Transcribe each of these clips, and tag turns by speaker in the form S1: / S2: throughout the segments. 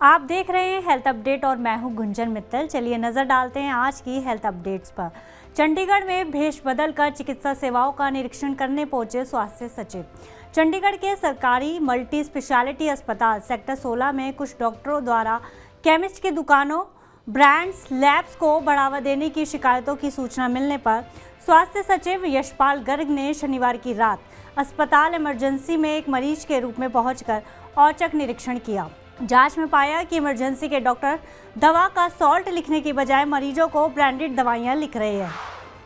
S1: आप देख रहे हैं हेल्थ अपडेट और मैं हूं गुंजन मित्तल। चलिए नजर डालते हैं आज की हेल्थ अपडेट्स पर। चंडीगढ़ में भेष बदलकर चिकित्सा सेवाओं का निरीक्षण करने पहुंचे स्वास्थ्य सचिव। चंडीगढ़ के सरकारी मल्टी स्पेशलिटी अस्पताल सेक्टर 16 में कुछ डॉक्टरों द्वारा केमिस्ट की दुकानों, ब्रांड्स, लैब्स को बढ़ावा देने की शिकायतों की सूचना मिलने पर स्वास्थ्य सचिव यशपाल गर्ग ने शनिवार की रात अस्पताल इमरजेंसी में एक मरीज के रूप में पहुंचकर औचक निरीक्षण किया। जांच में पाया कि इमरजेंसी के डॉक्टर दवा का सॉल्ट लिखने की बजाय मरीजों को ब्रांडेड दवाइयां लिख रहे हैं।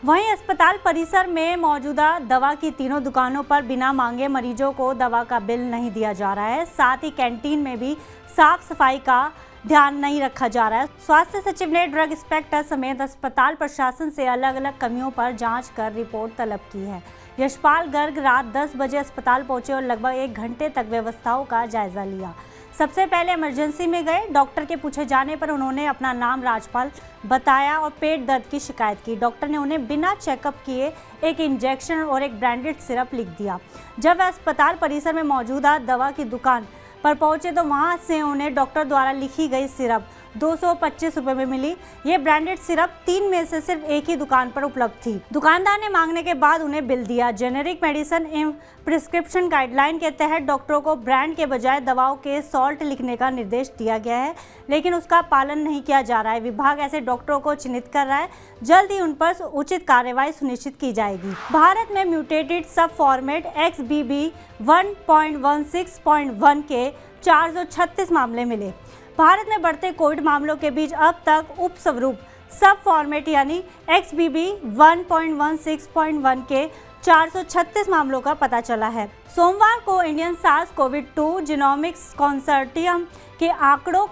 S1: वहीं अस्पताल परिसर में मौजूदा दवा की तीनों दुकानों पर बिना मांगे मरीजों को दवा का बिल नहीं दिया जा रहा है। साथ ही कैंटीन में भी साफ सफाई का ध्यान नहीं रखा जा रहा है। स्वास्थ्य सचिव ने ड्रग इंस्पेक्टर समेत अस्पताल प्रशासन से अलग अलग कमियों पर जांच कर रिपोर्ट तलब की है। यशपाल गर्ग रात 10 बजे अस्पताल पहुंचे और लगभग 1 घंटे तक व्यवस्थाओं का जायजा लिया। सबसे पहले इमरजेंसी में गए। डॉक्टर के पूछे जाने पर उन्होंने अपना नाम राजपाल बताया और पेट दर्द की शिकायत की। डॉक्टर ने उन्हें बिना चेकअप किए एक इंजेक्शन और एक ब्रांडेड सिरप लिख दिया। जब वह अस्पताल परिसर में मौजूदा दवा की दुकान पर पहुंचे तो वहां से उन्हें डॉक्टर द्वारा लिखी गई सिरप 225 रुपए में मिली। ये ब्रांडेड सिरप 3 में से सिर्फ एक ही दुकान पर उपलब्ध थी। दुकानदार ने मांगने के बाद उन्हें बिल दिया। जेनेरिक मेडिसिन एवं प्रिस्क्रिप्शन गाइडलाइन के तहत डॉक्टरों को ब्रांड के बजाय दवाओं के सॉल्ट लिखने का निर्देश दिया गया है, लेकिन उसका पालन नहीं किया जा रहा है। विभाग ऐसे डॉक्टरों को चिन्हित कर रहा है। जल्द ही उन पर उचित कार्रवाई सुनिश्चित की जाएगी। भारत में म्यूटेटेड सब फॉर्मेट XBB 1.16.1 के 436 मामले मिले। भारत में बढ़ते कोविड मामलों के बीच अब तक उपस्वरूप सब फॉर्मेट यानी XBB 1.16.1 के 436 मामलों का पता चला है। सोमवार को इंडियन SARS-CoV-2 जीनोमिक्स कंसोर्टियम के आंकड़ों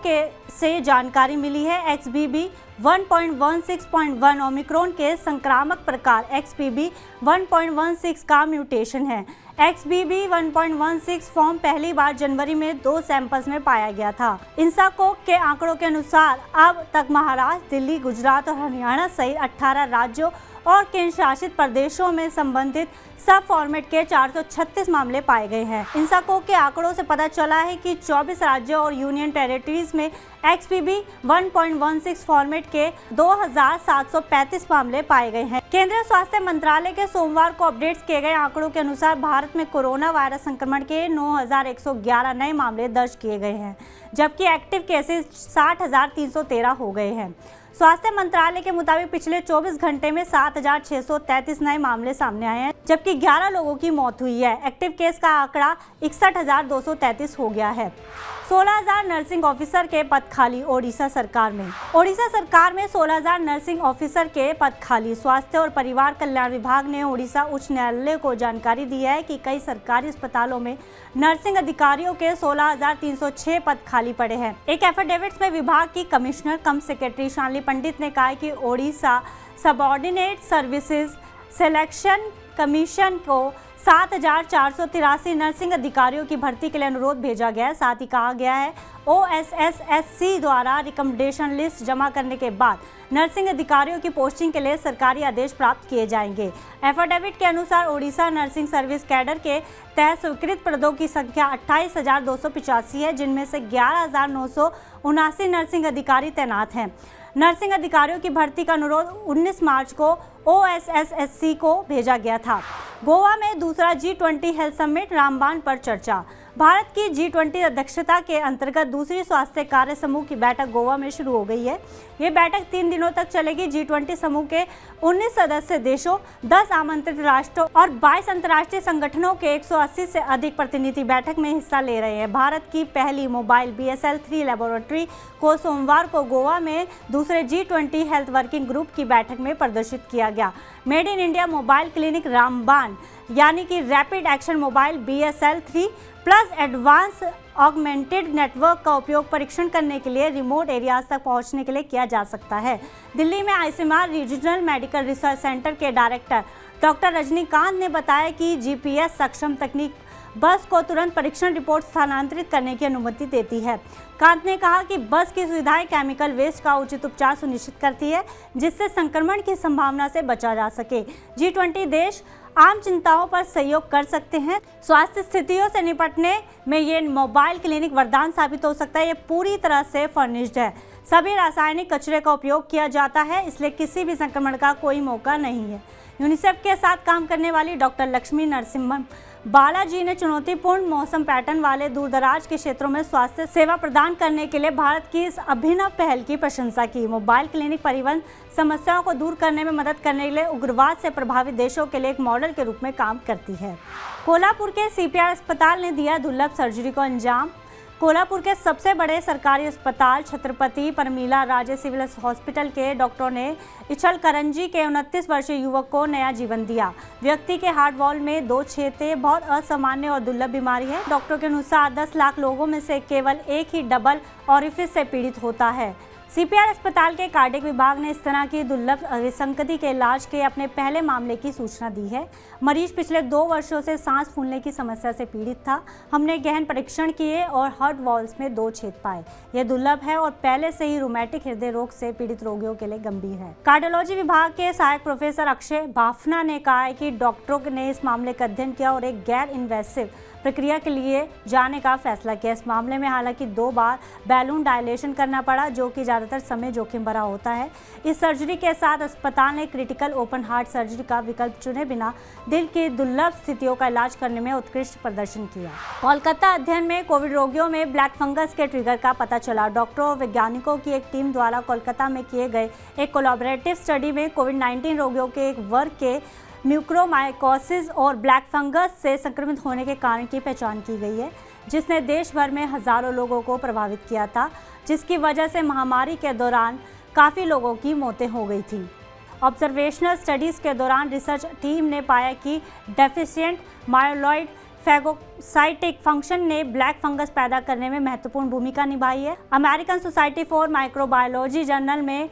S1: से जानकारी मिली है। XBB 1.16.1 ओमिक्रॉन के संक्रामक प्रकार XBB 1.16 का म्यूटेशन है। XBB 1.16 फॉर्म पहली बार जनवरी में 2 सैंपल्स में पाया गया था। इंसाकोक के आंकड़ों के अनुसार अब तक महाराष्ट्र, दिल्ली, गुजरात और हरियाणा सहित 18 राज्यों और केंद्र शासित प्रदेशों में संबंधित सब फॉर्मेट के 436 मामले पाए गए हैं। इंसाकोक के आंकड़ों से पता चला है कि 24 राज्यों और यूनियन टेरिटरीज में XBB 1.16 फॉर्मेट के 2735 मामले पाए गए हैं। केंद्रीय स्वास्थ्य मंत्रालय के सोमवार को अपडेट किए गए आंकड़ों के अनुसार भारत में कोरोना वायरस संक्रमण के 9111 नए मामले दर्ज किए गए हैं, जबकि एक्टिव केसेस 60,313 हो गए हैं। स्वास्थ्य मंत्रालय के मुताबिक पिछले 24 घंटे में 7,633 नए मामले सामने आए हैं, जबकि 11 लोगों की मौत हुई है। एक्टिव केस का आंकड़ा 61,233 हो गया है। 16,000 नर्सिंग ऑफिसर के पद खाली ओडिशा सरकार में। ओडिशा सरकार में 16,000 नर्सिंग ऑफिसर के पद खाली। स्वास्थ्य और परिवार कल्याण विभाग ने ओडिशा उच्च न्यायालय को जानकारी दी है कि कई सरकारी अस्पतालों में नर्सिंग अधिकारियों के 16,306 पद खाली पड़े हैं। एक एफिडेविट में विभाग की कमिश्नर कम सेक्रेटरी शालिनी पंडित ने कहा कि Odisha subordinate services selection commission को 7,483 नर्सिंग अधिकारियों की भर्ती के लिए अनुरोध भेजा गया है। साथ ही कहा गया है OSSSC द्वारा रिकमेंडेशन लिस्ट जमा करने के बाद नर्सिंग अधिकारियों की पोस्टिंग के लिए सरकारी आदेश प्राप्त किए जाएंगे। एफिडेविट के अनुसार ओडिशा नर्सिंग सर्विस कैडर के तहत स्वीकृत पदों की संख्या 28,285 है, जिनमें से 11,979 नर्सिंग अधिकारी तैनात हैं। नर्सिंग अधिकारियों की भर्ती का अनुरोध 19 मार्च को OSSSC को भेजा गया था। गोवा में दूसरा G20 हेल्थ समिट रामबाण पर चर्चा। भारत की G20 अध्यक्षता के अंतर्गत दूसरी स्वास्थ्य कार्य समूह की बैठक गोवा में शुरू हो गई है। ये बैठक 3 दिनों तक चलेगी। G20 समूह के 19 सदस्य देशों, 10 आमंत्रित राष्ट्रों और 22 अंतर्राष्ट्रीय संगठनों के 180 से अधिक प्रतिनिधि बैठक में हिस्सा ले रहे हैं। भारत की पहली मोबाइल BSL-3 लेबोरेटरी को सोमवार को गोवा में दूसरे G20 हेल्थ वर्किंग ग्रुप की बैठक में प्रदर्शित किया गया। Made in India mobile clinic रामबाण यानी कि rapid action mobile BSL-3 plus advance augmented network का उपयोग परीक्षण करने के लिए रिमोट एरियाज तक पहुंचने के लिए किया जा सकता है। दिल्ली में ICMR regional medical research centre के डायरेक्टर डॉक्टर रजनीकांत ने बताया कि GPS सक्षम तकनीक बस को तुरंत परीक्षण रिपोर्ट स्थानांतरित करने की अनुमति देती है। कांत ने कहा कि बस की सुविधाएं केमिकल वेस्ट का उचित उपचार सुनिश्चित करती है, जिससे संक्रमण की संभावना से बचा जा सके। G20 देश आम चिंताओं पर सहयोग कर सकते हैं। स्वास्थ्य स्थितियों से निपटने में ये मोबाइल क्लिनिक वरदान साबित हो सकता है। ये पूरी तरह से फर्निश्ड है। सभी रासायनिक कचरे का उपयोग किया जाता है, इसलिए किसी भी संक्रमण का कोई मौका नहीं है। यूनिसेफ के साथ काम करने वाली डॉक्टर लक्ष्मी नरसिम्हम बालाजी ने चुनौतीपूर्ण मौसम पैटर्न वाले दूरदराज के क्षेत्रों में स्वास्थ्य सेवा प्रदान करने के लिए भारत की इस अभिनव पहल की प्रशंसा की। मोबाइल क्लिनिक परिवहन समस्याओं को दूर करने में मदद करने के लिए उग्रवाद से प्रभावित देशों के लिए एक मॉडल के रूप में काम करती है। कोल्हापुर के CPR अस्पताल ने दिया दुर्लभ सर्जरी को अंजाम। कोल्हापुर के सबसे बड़े सरकारी अस्पताल छत्रपति परमिला राजे सिविल हॉस्पिटल के डॉक्टरों ने इछलकरंजी के 29 वर्षीय युवक को नया जीवन दिया। व्यक्ति के हार्ट वॉल में 2 छेद थे। बहुत असामान्य और दुर्लभ बीमारी है। डॉक्टरों के अनुसार 10 लाख लोगों में से केवल एक ही डबल ऑरिफिस से पीड़ित होता है। CPR अस्पताल के कार्डियक विभाग ने इस तरह की दुर्लभ विसंगति के इलाज के अपने पहले मामले की सूचना दी है। मरीज पिछले 2 वर्षों से सांस फूलने की समस्या से पीड़ित था। हमने गहन परीक्षण किए और हार्ट वॉल्स में 2 छेद पाए। यह दुर्लभ है और पहले से ही रूमेटिक हृदय रोग से पीड़ित रोगियों के लिए गंभीर है। कार्डियोलॉजी विभाग के सहायक प्रोफेसर अक्षय बाफना ने कहा है कि डॉक्टरों ने इस मामले का अध्ययन किया और एक गैर इन्वेसिव प्रक्रिया के लिए जाने का फैसला किया। इस मामले में हालांकि 2 बार बैलून डायलेशन करना पड़ा, जो कि ज़्यादातर समय जोखिम भरा होता है। इस सर्जरी के साथ अस्पताल ने क्रिटिकल ओपन हार्ट सर्जरी का विकल्प चुने बिना दिल की दुर्लभ स्थितियों का इलाज करने में उत्कृष्ट प्रदर्शन किया। कोलकाता अध्ययन में कोविड रोगियों में ब्लैक फंगस के ट्रिगर का पता चला। डॉक्टरों और वैज्ञानिकों की एक टीम द्वारा कोलकाता में किए गए एक कोलैबोरेटिव स्टडी में कोविड-19 रोगियों के एक वर्ग के म्यूकोरमाइकोसिस और ब्लैक फंगस से संक्रमित होने के कारण की पहचान की गई है, जिसने देश भर में हजारों लोगों को प्रभावित किया था, जिसकी वजह से महामारी के दौरान काफ़ी लोगों की मौतें हो गई थी। ऑब्जर्वेशनल स्टडीज़ के दौरान रिसर्च टीम ने पाया कि डेफिशिएंट माइलोइड फैगोसाइटिक फंक्शन ने ब्लैक फंगस पैदा करने में महत्वपूर्ण भूमिका निभाई है। American society for microbiology journal में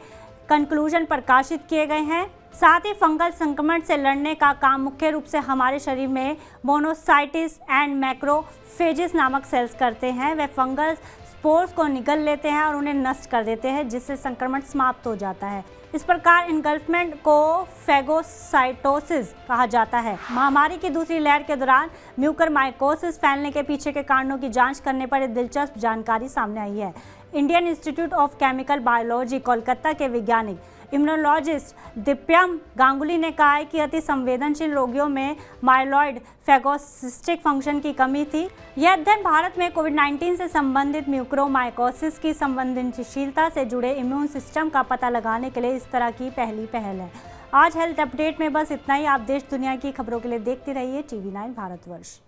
S1: कंक्लूजन प्रकाशित किए गए हैं। साथ ही फंगल संक्रमण से लड़ने का काम मुख्य रूप से हमारे शरीर में मोनोसाइटिस एंड मैक्रोफेजेस नामक सेल्स करते हैं। वे फंगल स्पोर्स को निगल लेते हैं और उन्हें नष्ट कर देते हैं, जिससे संक्रमण समाप्त हो जाता है। इस प्रकार इनगल्फमेंट को फैगोसाइटोसिस कहा जाता है। महामारी की दूसरी लहर के दौरान म्यूकोरमाइकोसिस फैलने के पीछे के कारणों की जांच करने पर एक दिलचस्प जानकारी सामने आई है। Indian institute of chemical biology Kolkata के वैज्ञानिक इम्यूनोलॉजिस्ट दिप्यम गांगुली ने कहा है कि अति संवेदनशील रोगियों में माइलॉइड फैगोसिस्टिक फंक्शन की कमी थी। यह अध्ययन भारत में कोविड-19 से संबंधित म्यूकोरमाइकोसिस की संवेदनशीलता से जुड़े इम्यून सिस्टम का पता लगाने के लिए इस तरह की पहली पहल है। आज हेल्थ अपडेट में बस इतना ही। आप देश दुनिया की खबरों के लिए देखते रहिए TV9 भारतवर्ष।